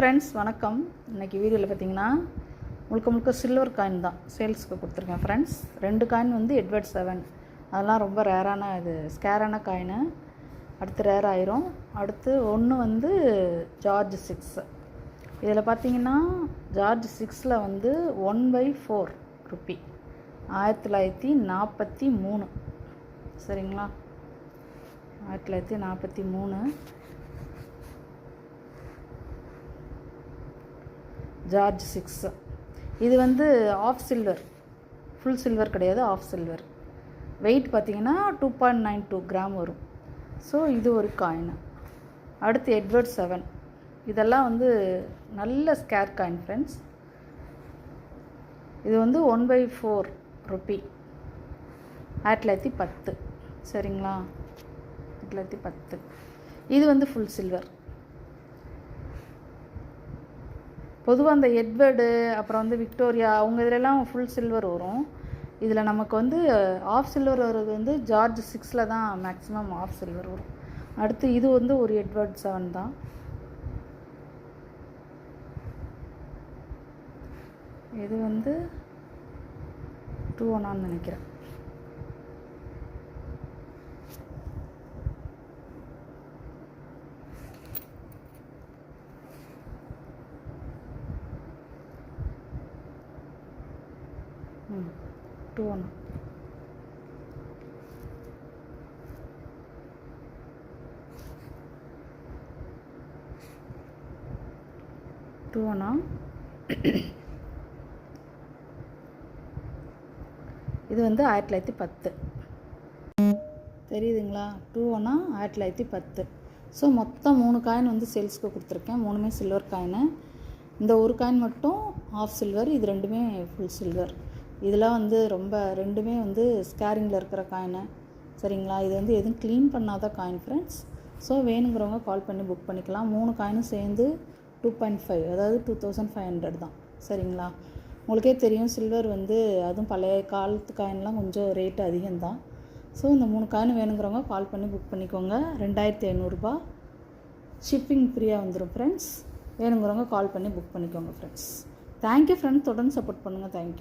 Friends வணக்கம். இன்றைக்கி வீடியோவில் பார்த்தீங்கன்னா முழுக்க சில்வர் காயின் தான் சேல்ஸுக்கு கொடுத்துருக்கேன் ஃப்ரெண்ட்ஸ். 2 காயின் வந்து எட்வர்ட் 7, அதெல்லாம் ரொம்ப ரேரான ஸ்கேரான காயினு. அடுத்து ரேர் ஆயிரும். அடுத்து ஒன்று வந்து ஜார்ஜ் 6. இதில் பார்த்தீங்கன்னா ஜார்ஜ் 6 வந்து 1/4 ருப்பி 1943. சரிங்களா, 1943 ஜார்ஜ் 6. இது வந்து ஆஃப் சில்வர், ஃபுல் சில்வர் கிடையாது, ஆஃப் சில்வர். வெயிட் பார்த்திங்கன்னா 2.92 கிராம் வரும். ஸோ இது ஒரு காயின். அடுத்து எட்வர்ட் 7. இதெல்லாம் வந்து நல்ல ஸ்கேர் காயின் ஃப்ரெண்ட்ஸ். இது வந்து 1/4 ருப்பி 1910. சரிங்களா, 1910. இது வந்து ஃபுல் சில்வர். பொதுவாக அந்த எட்வர்டு அப்புறம் வந்து விக்டோரியா அவங்க இதிலெல்லாம் ஃபுல் சில்வர் வரும். இதில் நமக்கு வந்து ஆஃப் சில்வர் வர்றது வந்து ஜார்ஜ் 6 தான் மேக்ஸிமம் ஆஃப் சில்வர் வரும். அடுத்து இது வந்து ஒரு எட்வர்ட் 7 தான். இது வந்து 2/1 நினைக்கிறேன். ம் 2/1. இது வந்து 1910. தெரியுதுங்களா, 2/1 1910. ஸோ மொத்தம் 3 காயின் வந்து சேல்ஸ்க்கு கொடுத்துருக்கேன். 3மே சில்வர் காயினு. இந்த ஒரு காயின் மட்டும் ஆஃப் சில்வர், இது 2மே ஃபுல் சில்வர். இதெல்லாம் வந்து ரொம்ப 2மே வந்து ஸ்கேரிங்கில் இருக்கிற காயினு. சரிங்களா, இது வந்து எதுவும் க்ளீன் பண்ணாத காயின் ஃப்ரெண்ட்ஸ். ஸோ வேணுங்கிறவங்க கால் பண்ணி புக் பண்ணிக்கலாம். 3 காயினும் சேர்ந்து 2.5, அதாவது 2500 தான். சரிங்களா, உங்களுக்கே தெரியும் சில்வர் வந்து அதுவும் பழைய காலத்து காயின்லாம் கொஞ்சம் ரேட்டு அதிகம்தான். ஸோ இந்த 3 காயின் வேணுங்கிறவங்க கால் பண்ணி புக் பண்ணிக்கோங்க. 2500 ரூபாய் ஷிப்பிங் ஃப்ரீயாக வந்துடும் ஃப்ரெண்ட்ஸ். வேணுங்கிறவங்க கால் பண்ணி புக் பண்ணிக்கோங்க ஃப்ரெண்ட்ஸ். தேங்க்யூ ஃப்ரெண்ட்ஸ், தொடர்ந்து சப்போர்ட் பண்ணுங்கள். தேங்க்யூ.